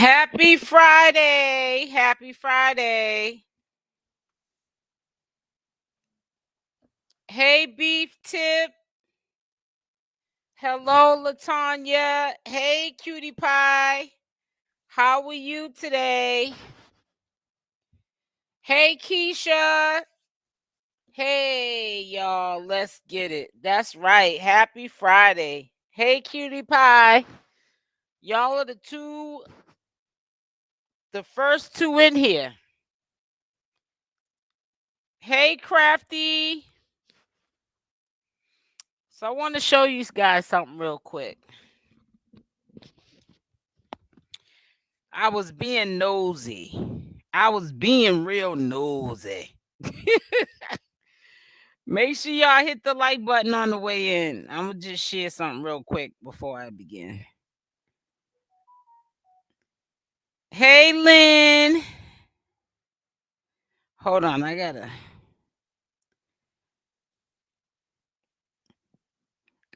Happy Friday. Happy Friday. Hey, Beef Tip. Hello, Latanya. Hey, Cutie Pie. How are you today? Hey, Keisha. Hey, y'all. Let's get it. That's right. Happy Friday. Hey, Cutie Pie. Y'all are the first two in here. Hey, Crafty. So I want to show you guys something real quick. I was being nosy. I was being real nosy. Make sure y'all hit the like button on the way in. I'm going to just share something real quick before I begin. Hey, Lynn. Hold on. I got to.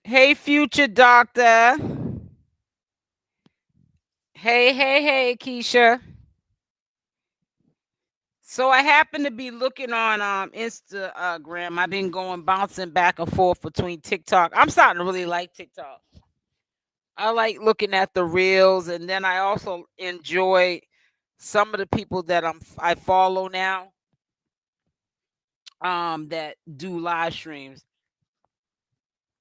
Hey, future doctor. Hey, Keisha. So I happen to be looking on Instagram. I've been bouncing back and forth between TikTok. I'm starting to really like TikTok. I like looking at the reels, and then I also enjoy some of the people that I follow now that do live streams.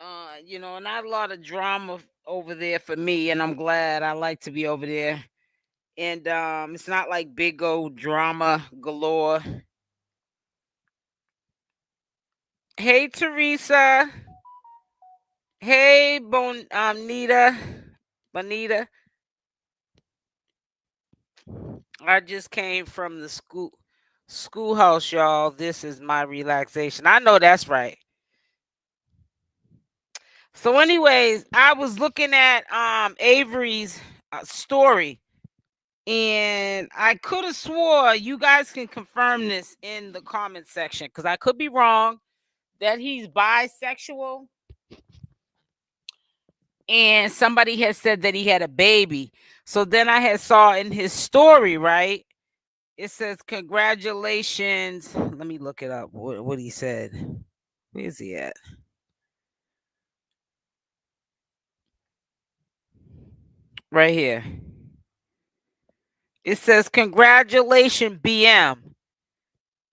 Not a lot of drama over there for me, and I'm glad. I like to be over there. And it's not like big old drama galore. Hey, Teresa. Hey, Bonita. I just came from the schoolhouse, y'all. This is my relaxation. I know that's right. So, anyways, I was looking at Avery's story, and I could have swore, you guys can confirm this in the comment section, because I could be wrong, that he's bisexual. And somebody had said that he had a baby. So then I had saw in his story, right? It says, congratulations. Let me look it up. What he said. Where is he at? Right here. It says, congratulations, BM.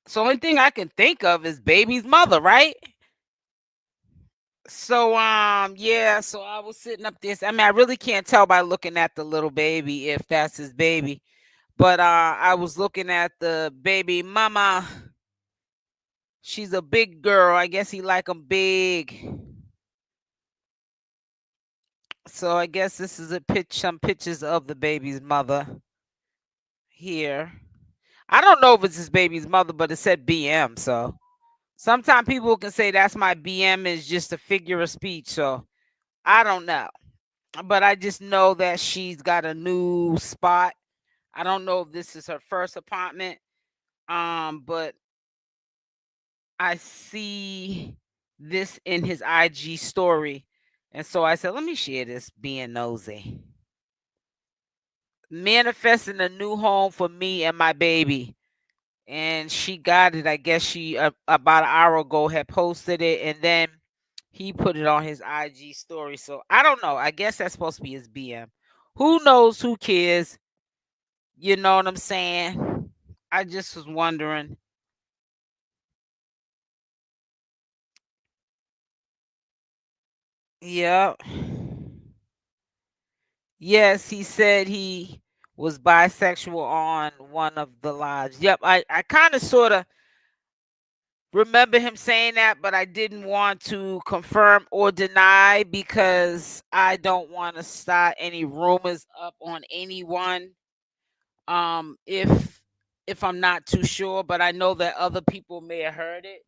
So only thing I can think of is baby's mother, right? So yeah, so I was sitting up this. I mean, I really can't tell by looking at the little baby if that's his baby. But I was looking at the baby mama. She's a big girl. I guess he like them big. So I guess this is some pictures of the baby's mother here. I don't know if it's his baby's mother, but it said BM. So sometimes people can say that's my BM is just a figure of speech. So I don't know. But I just know that she's got a new spot. I don't know if this is her first apartment. But I see this in his IG story. And so I said, let me share this, being nosy. Manifesting a new home for me and my baby. And she got it. I guess she, about an hour ago, had posted it. And then he put it on his IG story. So I don't know. I guess that's supposed to be his BM. Who knows? Who cares? You know what I'm saying? I just was wondering. Yeah. Yes, he said he was bisexual on one of the lives. Yep, I kind of sort of remember him saying that, but I didn't want to confirm or deny because I don't want to start any rumors up on anyone. If I'm not too sure, but I know that other people may have heard it.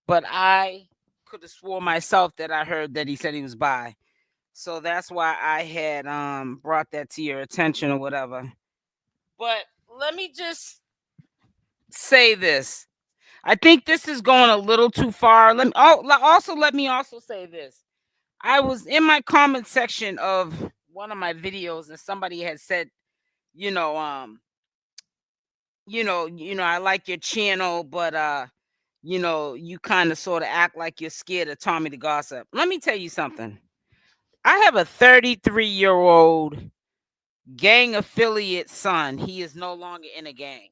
But I could have swore myself that I heard that he said he was bi. So that's why I had brought that to your attention or whatever. But let me just say this. I think this is going a little too far. Let me also say this. I was in my comment section of one of my videos and somebody had said you know, I like your channel, but you kind of sort of act like you're scared of Tommy the Gossip. Let me tell you something. I have a 33-year-old gang affiliate son. He is no longer in a gang.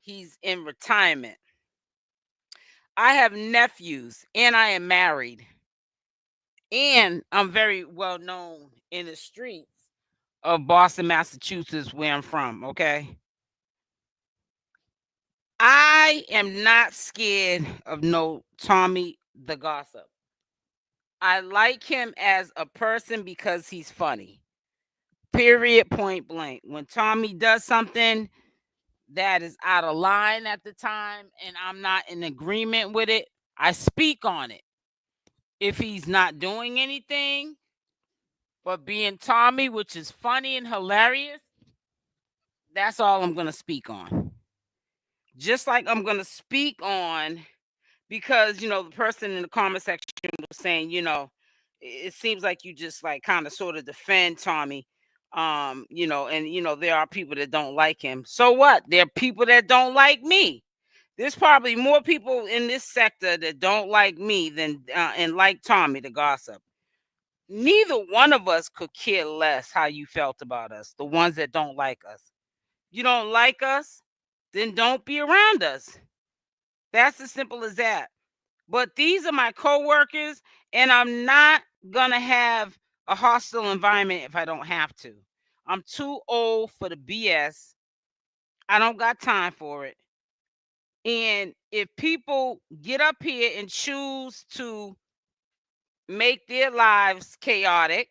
He's in retirement. I have nephews and I am married. And I'm very well known in the streets of Boston, Massachusetts, where I'm from, okay? I am not scared of no Tommy the Gossip. I like him as a person because he's funny. Period, point blank. When Tommy does something that is out of line at the time and I'm not in agreement with it, I speak on it. If he's not doing anything but being Tommy, which is funny and hilarious, that's all I'm going to speak on. Just like I'm going to speak on, because, the person in the comment section was saying, it seems like you just like kind of sort of defend Tommy. And there are people that don't like him. So what? There are people that don't like me. There's probably more people in this sector that don't like me than and like Tommy the Gossip. Neither one of us could care less how you felt about us, the ones that don't like us. You don't like us, then don't be around us. That's as simple as that. But these are my coworkers, and I'm not gonna have a hostile environment if I don't have to. I'm too old for the BS. I don't got time for it. And if people get up here and choose to make their lives chaotic,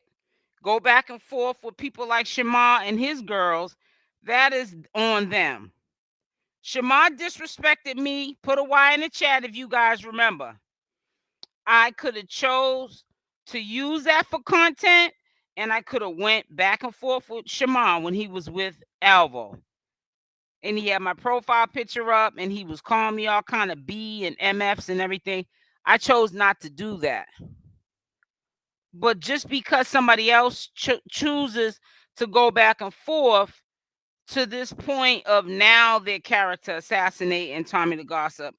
go back and forth with people like Shamar and his girls, that is on them. Shamar disrespected me. Put a Y in the chat if you guys remember. I could have chose to use that for content, and I could have went back and forth with Shamar when he was with Alvo. And he had my profile picture up, and he was calling me all kind of B and MFs and everything. I chose not to do that. But just because somebody else chooses to go back and forth to this point of now their character assassinating Tommy the Gossip,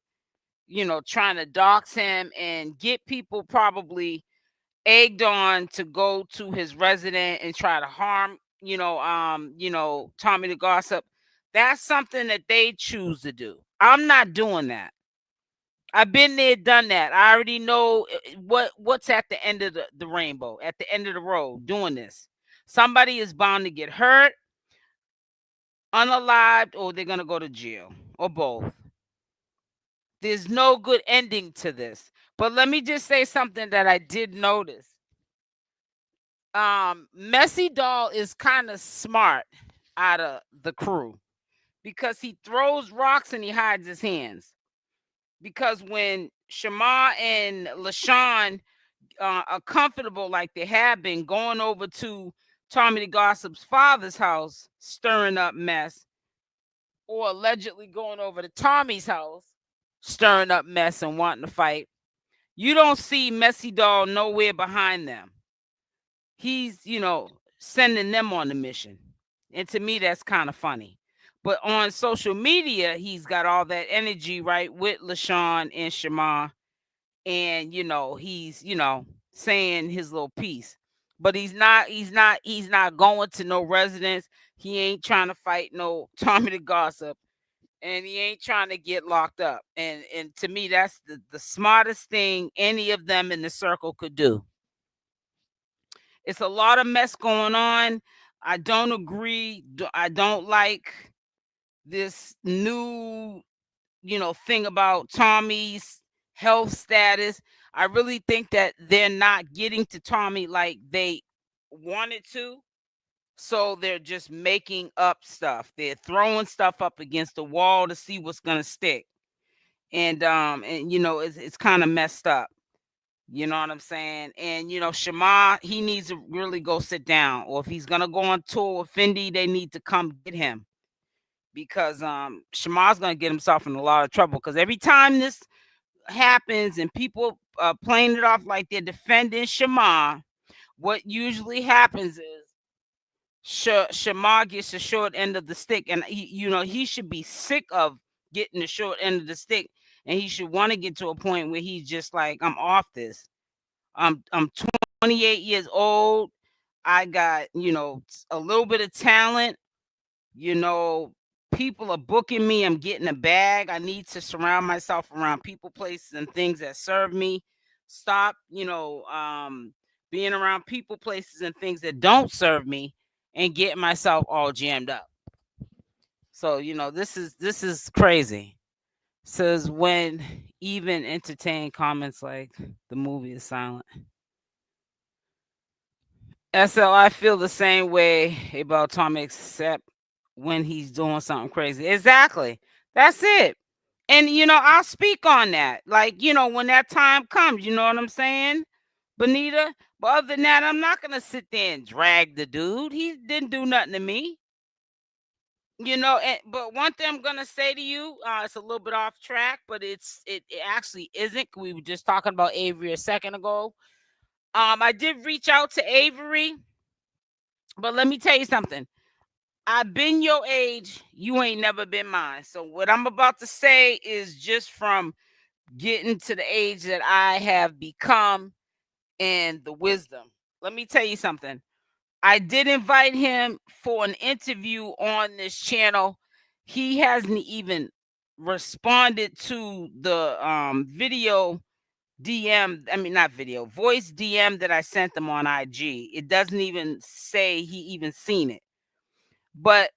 trying to dox him and get people probably egged on to go to his residence and try to harm, Tommy the Gossip. That's something that they choose to do. I'm not doing that. I've been there, done that. I already know what's at the end of the rainbow, at the end of the road doing this. Somebody is bound to get hurt, unalived, or they're going to go to jail, or both. There's no good ending to this. But let me just say something that I did notice. 𝗪𝗛𝗓 is kind of smart out of the crew because he throws rocks and he hides his hands. Because when Shamar and Lashun are comfortable like they have been going over to Tommy the Gossip's father's house, stirring up mess, or allegedly going over to Tommy's house, stirring up mess and wanting to fight, you don't see 𝗪𝗛𝗓 nowhere behind them. He's, sending them on the mission. And to me, that's kind of funny. But on social media, he's got all that energy, right, with Lashun and Shamar. And, he's, saying his little piece. But he's not going to no residence. He ain't trying to fight no Tommy the Gossip. And he ain't trying to get locked up. And to me, that's the smartest thing any of them in the circle could do. It's a lot of mess going on. I don't agree. I don't like this new, thing about Tommy's health status. I really think that they're not getting to Tommy like they wanted to. So they're just making up stuff. They're throwing stuff up against the wall to see what's gonna stick. And it's kind of messed up. You know what I'm saying? And Shamar, he needs to really go sit down. Or if he's gonna go on tour with Fendi, they need to come get him. Because Shamar's gonna get himself in a lot of trouble. Because every time this happens and people playing it off like they're defending Shamar, what usually happens is Shamar gets the short end of the stick, and he should be sick of getting the short end of the stick, and he should want to get to a point where he's just like, I'm off this. I'm 28 years old. I got a little bit of talent. You know, People are booking me. I'm getting a bag. I need to surround myself around people, places, and things that serve me. Stop, being around people, places, and things that don't serve me, and get myself all jammed up. So this is crazy. Says when even entertain comments like the movie is silent. SL, I feel the same way about Tommy, except when he's doing something crazy. Exactly. That's it. And I'll speak on that. Like, when that time comes, you know what I'm saying? Bonita. But other than that, I'm not gonna sit there and drag the dude. He didn't do nothing to me. But one thing I'm gonna say to you, it's a little bit off track, but it actually isn't. We were just talking about Avery a second ago. I did reach out to Avery, but let me tell you something. I've been your age. You ain't never been mine. So what I'm about to say is just from getting to the age that I have become and the wisdom. Let me tell you something. I did invite him for an interview on this channel. He hasn't even responded to the video DM. I mean, not video, voice DM that I sent him on IG. It doesn't even say he even seen it. But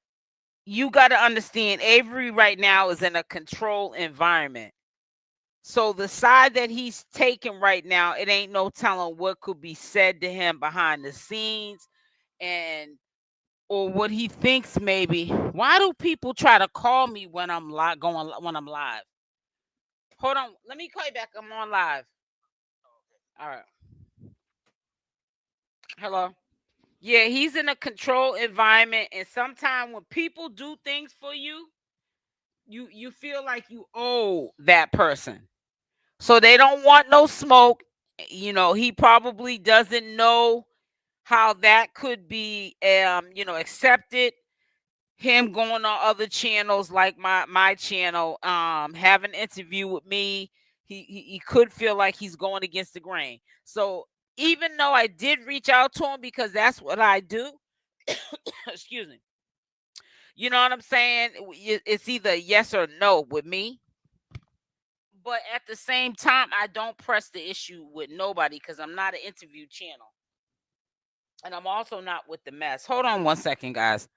you got to understand, Avery right now is in a controlled environment. So the side that he's taking right now, it ain't no telling what could be said to him behind the scenes, and or what he thinks maybe. Why do people try to call me when I'm when I'm live? Hold on, let me call you back. I'm on live. All right. Hello. Yeah, he's in a controlled environment, and sometimes when people do things for you, you feel like you owe that person. So they don't want no smoke. He probably doesn't know how that could be accepted. Him going on other channels like my channel, have an interview with me. He could feel like he's going against the grain. So even though I did reach out to him because that's what I do, excuse me. You know what I'm saying? It's either yes or no with me. But at the same time, I don't press the issue with nobody because I'm not an interview channel. And I'm also not with the mess. Hold on one second, guys.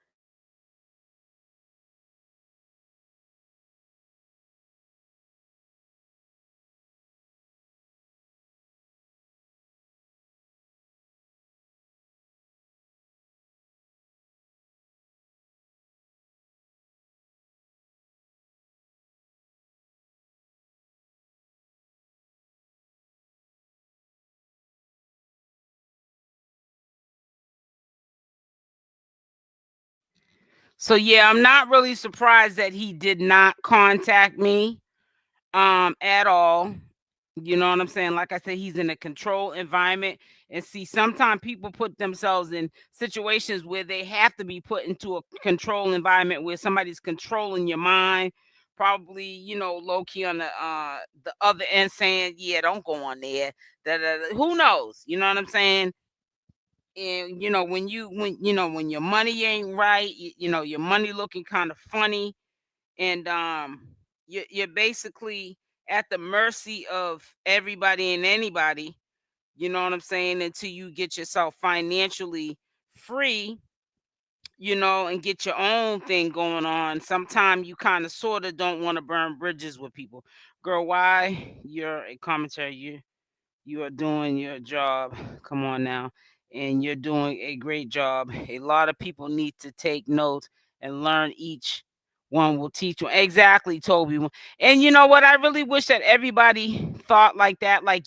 So yeah, I'm not really surprised that he did not contact me at all. You know what I'm saying? Like I said, he's in a controlled environment. And see, sometimes people put themselves in situations where they have to be put into a controlled environment where somebody's controlling your mind. Probably, low key on the other end saying, "Yeah, don't go on there." Who knows? You know what I'm saying? And when your money ain't right, your money looking kind of funny, and you're basically at the mercy of everybody and anybody. You know what I'm saying? Until you get yourself financially free, and get your own thing going on. Sometimes you kind of sort of don't want to burn bridges with people. Girl, why? You're a commentary. You are doing your job. Come on now. And you're doing a great job. A lot of people need to take notes and learn. Each one will teach you. Exactly, Toby. And you know what? I really wish that everybody thought like that, like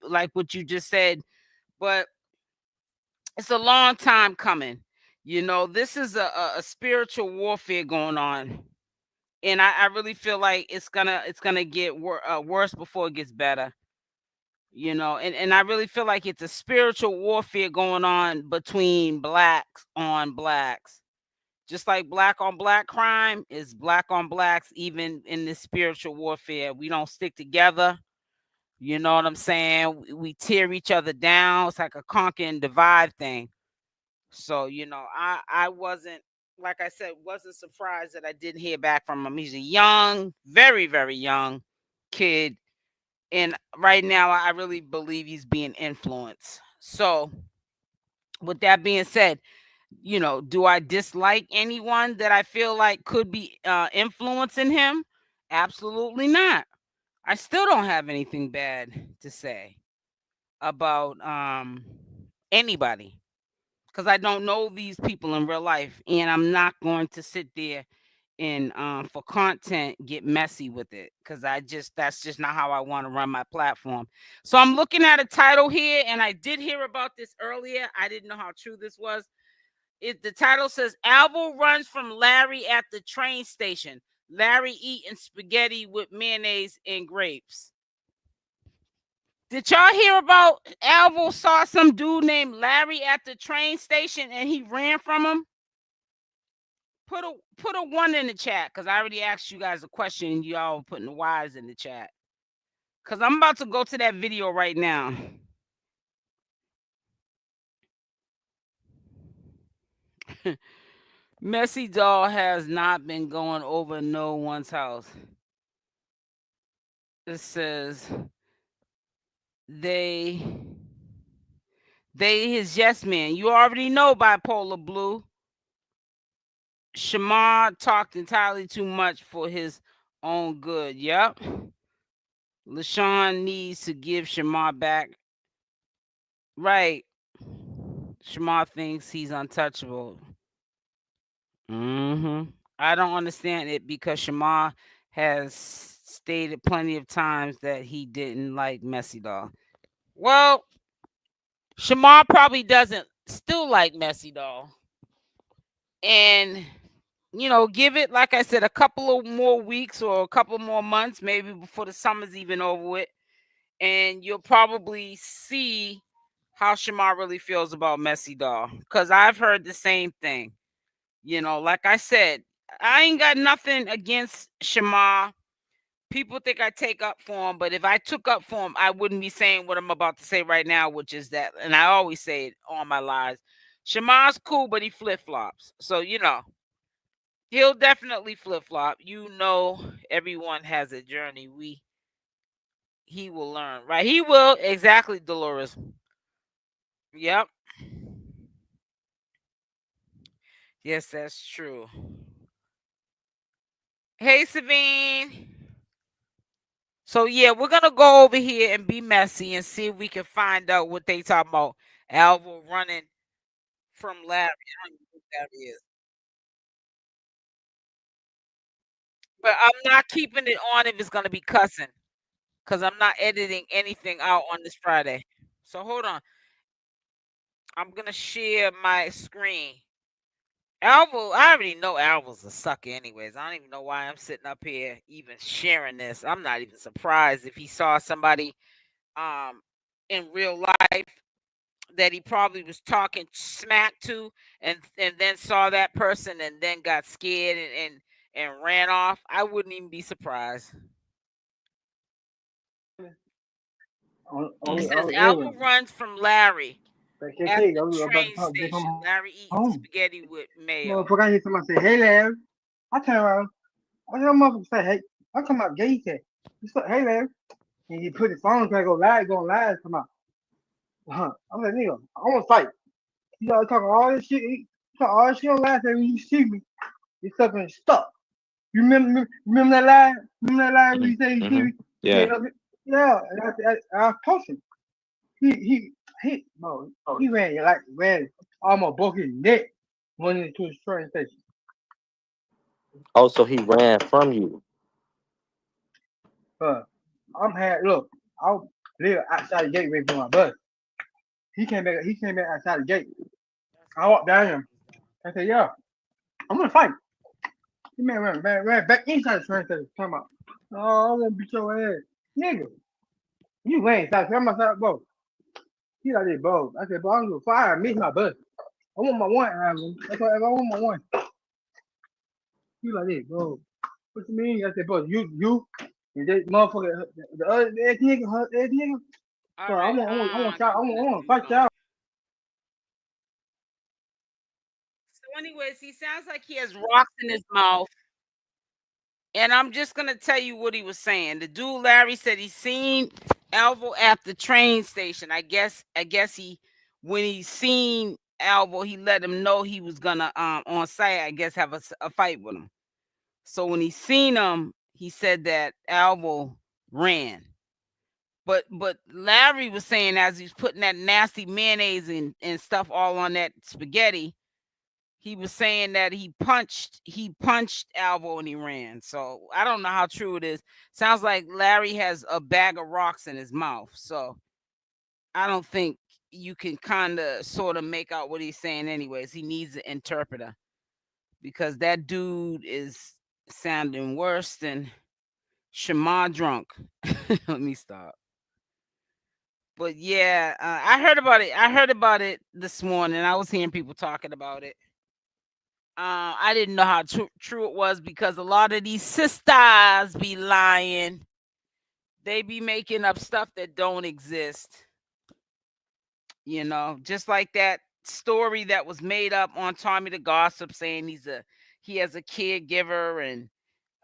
like what you just said. But it's a long time coming. This is a spiritual warfare going on. And I really feel like it's gonna get worse before it gets better. And I really feel like it's a spiritual warfare going on between blacks on blacks. Just like black on black crime is black on blacks, even in this spiritual warfare. We don't stick together. You know what I'm saying? We tear each other down. It's like a conquer and divide thing. So, I wasn't, like I said, wasn't surprised that I didn't hear back from him. He's a young, very, very young kid. And right now, I really believe he's being influenced. So, with that being said, do I dislike anyone that I feel like could be influencing him? Absolutely not. I still don't have anything bad to say about anybody because I don't know these people in real life, and I'm not going to sit there and for content get messy with it because that's just not how I want to run my platform. So I'm looking at a title here, and I did hear about this earlier. I didn't know how true this was. The title says Alvo runs from Larry at the train station. Larry eating spaghetti with mayonnaise and grapes. Did y'all hear about Alvo saw some dude named Larry at the train station and he ran from him? Put a one in the chat because I already asked you guys a question and y'all putting the Y's in the chat. Because I'm about to go to that video right now. Messy Doll has not been going over no one's house. It says they his yes man. You already know Bipolar Blue. Shamar talked entirely too much for his own good. Yep. Lashun needs to give Shamar back. Right. Shamar thinks he's untouchable. I don't understand it because Shamar has stated plenty of times that he didn't like Messy Doll. Well, Shamar probably doesn't still like Messy Doll. And give it, like I said, a couple of more weeks or a couple more months, maybe before the summer's even over with. And you'll probably see how Shamar really feels about Messy Doll. Because I've heard the same thing. Like I said, I ain't got nothing against Shamar. People think I take up for him, but if I took up for him, I wouldn't be saying what I'm about to say right now, which is that, and I always say it on my lives. Shamar's cool, but he flip-flops. So, he'll definitely flip-flop. Everyone has a journey. He will learn, right? He will, exactly, Dolores. Yep. Yes, that's true. Hey, Sabine. So yeah, we're gonna go over here and be messy and see if we can find out what they talking about. Alvo running from Larry. I don't know who Larry is. But I'm not keeping it on if it's gonna be cussing. Because I'm not editing anything out on this Friday. So hold on. I'm gonna share my screen. Alvo, I already know Alvo's a sucker anyways. I don't even know why I'm sitting up here even sharing this. I'm not even surprised if he saw somebody in real life that he probably was talking smack to and then saw that person and then got scared and ran off. I wouldn't even be surprised. It says Alvo runs from Larry at the train station. Larry eating spaghetti with mayo. Motherfucker, I hear somebody say, "Hey, Larry." I turn around. I hear a motherfucker say, "Hey." I come out gay. He said, "Hey, Larry." And he put his phone trying to go live. Come out. I'm like, nigga, I want to fight. You gotta talk all this shit. You talk all this shit on live. When you see me, you fucking stuck. You remember that line? Remember that line when you say you see me? Yeah. Yeah. And I was posting. Bro, he ran almost broke his neck running into his train station. Oh, so he ran from you. Look, I live outside the gate waiting for my bus. He came back outside the gate. I walked down him. I said, "Yeah, I'm gonna fight." He ran back inside the train station. Talking about, "Oh, I won't beat your ass, nigga." You went inside. I'm outside, bro. He like this, bro. I said, bro, I'm gonna fire. Miss my bus. I want my one album. That's what I want my one. He like this, bro. What you mean? I said, bro, you, and that motherfucker, the other that nigga, that nigga. All Bro, I right. want, I want, I want, I'm y'all, I gonna want, do fight y'all. something. So, anyways, he sounds like he has rocks in his mouth. And I'm just gonna tell you what he was saying. The dude Larry said he seen Alvo at the train station. I guess he when he seen Alvo, he let him know he was gonna on site, I guess, have a fight with him. So when he seen him, he said that Alvo ran. But Larry was saying as he's putting that nasty mayonnaise and stuff all on that spaghetti, he was saying that he punched Alvo and he ran. So I don't know how true it is. Sounds like Larry has a bag of rocks in his mouth. So I don't think you can kind of sort of make out what he's saying anyways. He needs an interpreter because that dude is sounding worse than Shamar drunk. Let me stop. But yeah, I heard about it. I heard about it this morning. I was hearing people talking about it. I didn't know how true it was because a lot of these sisters be lying. They be making up stuff that don't exist. Just like that story that was made up on Tommy the Gossip saying he has a caregiver and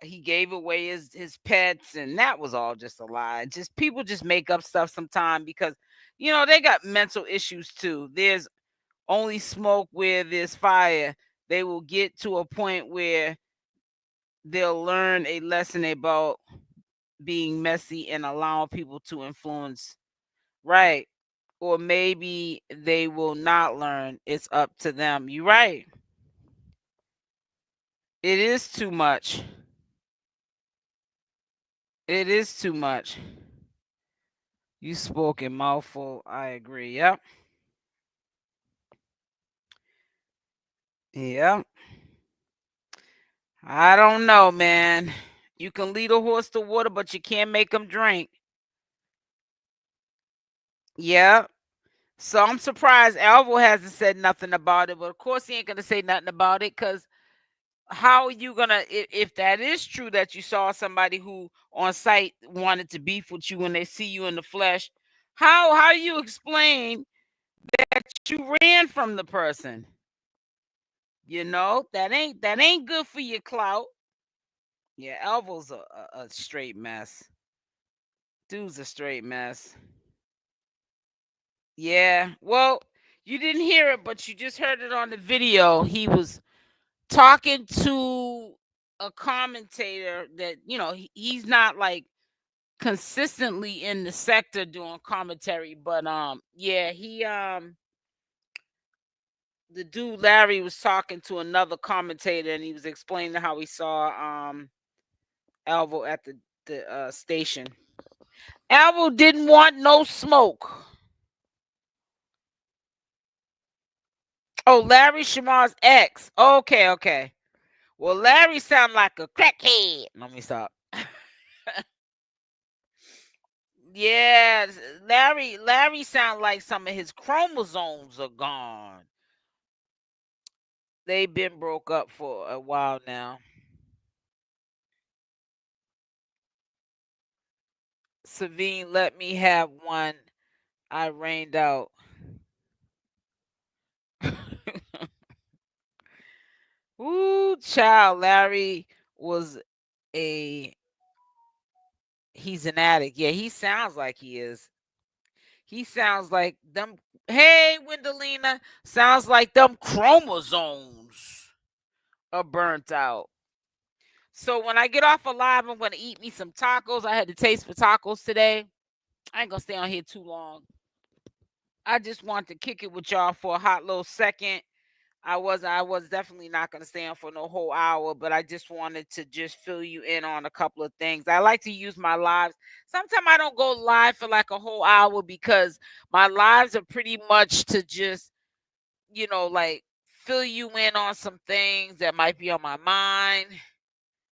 he gave away his pets, and that was all just a lie. Just people just make up stuff sometime because they got mental issues too. There's only smoke where there's fire. They will get to a point where they'll learn a lesson about being messy and allowing people to influence. Right. Or maybe they will not learn. It's up to them. You're right. It is too much. It is too much. You spoke a mouthful. I agree. Yep. Yep. I don't know, man. You can lead a horse to water, but you can't make him drink. Yeah. So I'm surprised Alvo hasn't said nothing about it, but of course he ain't gonna say nothing about it because how are you gonna if that is true that you saw somebody who on site wanted to beef with you when they see you in the flesh, how do you explain that you ran from the person? That ain't good for your clout. Yeah, Alvo's a straight mess. Dude's a straight mess. Yeah. Well, you didn't hear it, but you just heard it on the video. He was talking to a commentator that he's not like consistently in the sector doing commentary, but yeah, he the dude Larry was talking to another commentator and he was explaining how he saw Alvo at the station. Alvo didn't want no smoke. Oh, Larry Shamar's ex. Okay, okay. Well, Larry sound like a crackhead. Let me stop. Yeah, Larry sound like some of his chromosomes are gone. They've been broke up for a while now. Savine, let me have one. I rained out. Ooh, child, Larry was a he's an addict. Yeah, he sounds like he is. He sounds like them. Hey, Wendelina, sounds like them chromosomes are burnt out. So when I get off of live, I'm gonna eat me some tacos. I had to taste for tacos today. I ain't gonna stay on here too long. I just want to kick it with y'all for a hot little second. I was definitely not gonna stay on for no whole hour, but I just wanted to just fill you in on a couple of things. I like to use my lives. Sometimes I don't go live for like a whole hour because my lives are pretty much to just, like fill you in on some things that might be on my mind.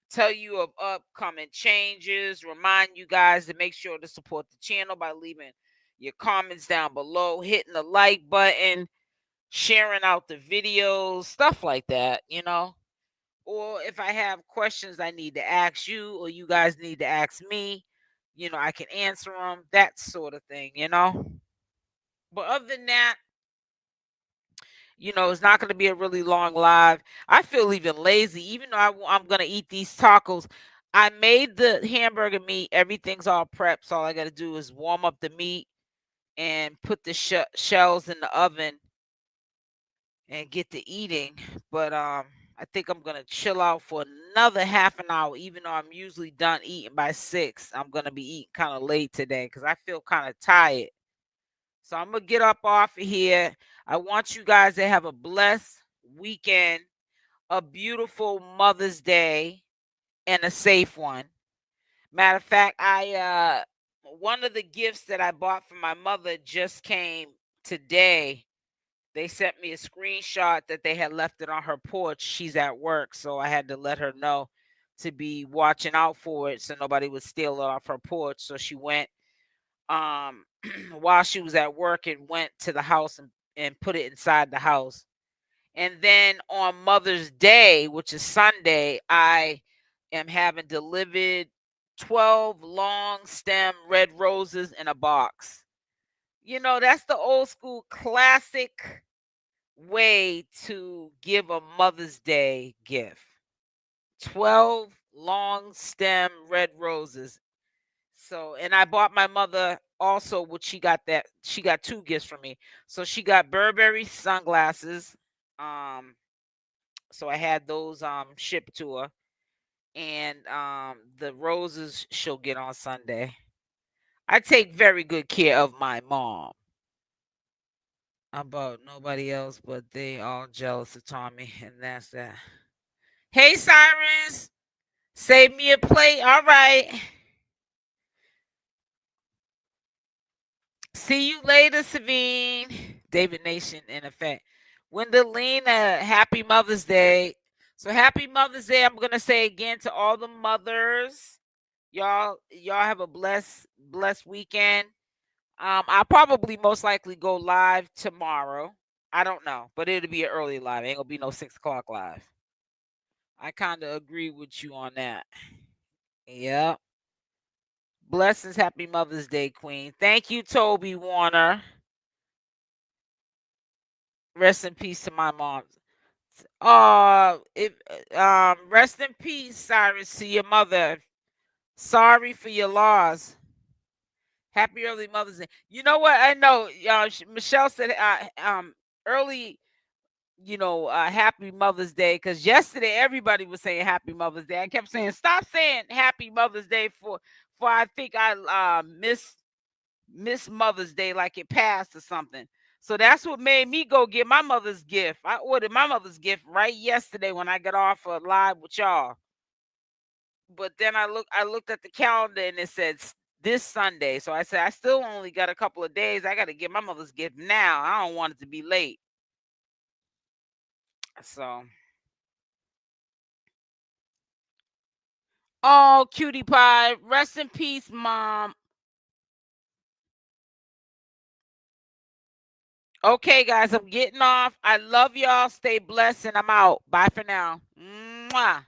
tell you of upcoming changes, remind you guys to make sure to support the channel by leaving your comments down below, hitting the like button, sharing out the videos, stuff like that, Or if I have questions I need to ask you or you guys need to ask me, I can answer them, that sort of thing. But other than that, it's not going to be a really long live. I feel even lazy, even though I'm going to eat these tacos. I made the hamburger meat. Everything's all prepped. So all I got to do is warm up the meat and put the shells in the oven and get to eating. But I think I'm going to chill out for another half an hour, even though I'm usually done eating by 6. I'm going to be eating kind of late today because I feel kind of tired. So I'm going to get up off of here. I want you guys to have a blessed weekend, a beautiful Mother's Day, and a safe one. Matter of fact, one of the gifts that I bought for my mother just came today. They sent me a screenshot that they had left it on her porch. She's at work, so I had to let her know to be watching out for it so nobody would steal it off her porch. So she went while she was at work and went to the house and put it inside the house. And then on Mother's Day, which is Sunday, I am having delivered 12 long stem red roses in a box. That's the old school classic way to give a Mother's Day gift. 12 long stem red roses. So, and I bought my mother also what she got 2 gifts from me. So she got Burberry sunglasses. So I had those shipped to her. And the roses she'll get on Sunday. I take very good care of my mom. About nobody else, but they all jealous of Tommy, and that's that. Hey Cyrus, save me a plate. All right. See you later, Savine. David Nation, in effect. Wendalina, happy Mother's Day. So happy Mother's Day. I'm gonna say again to all the mothers. Y'all have a blessed weekend. I'll probably most likely go live tomorrow. I don't know, but it'll be an early live. Ain't gonna be no 6 o'clock live. I kind of agree with you on that. Yep. Blessings. Happy Mother's Day, Queen. Thank you, Toby Warner. Rest in peace to my mom. Rest in peace, Cyrus, to your mother. Sorry for your loss. Happy early Mother's Day. You know what? I know Michelle said early, happy Mother's Day, because yesterday everybody was saying happy Mother's Day. I kept saying, stop saying happy Mother's Day for I think I miss Mother's Day like it passed or something. So that's what made me go get my mother's gift. I ordered my mother's gift right yesterday when I got off live with y'all. But then I looked at the calendar and it said this Sunday. So I said, I still only got a couple of days. I got to get my mother's gift now. I don't want it to be late. So, oh, cutie pie, rest in peace, Mom. Okay, guys, I'm getting off. I love y'all. Stay blessed, and I'm out. Bye for now. Mwah.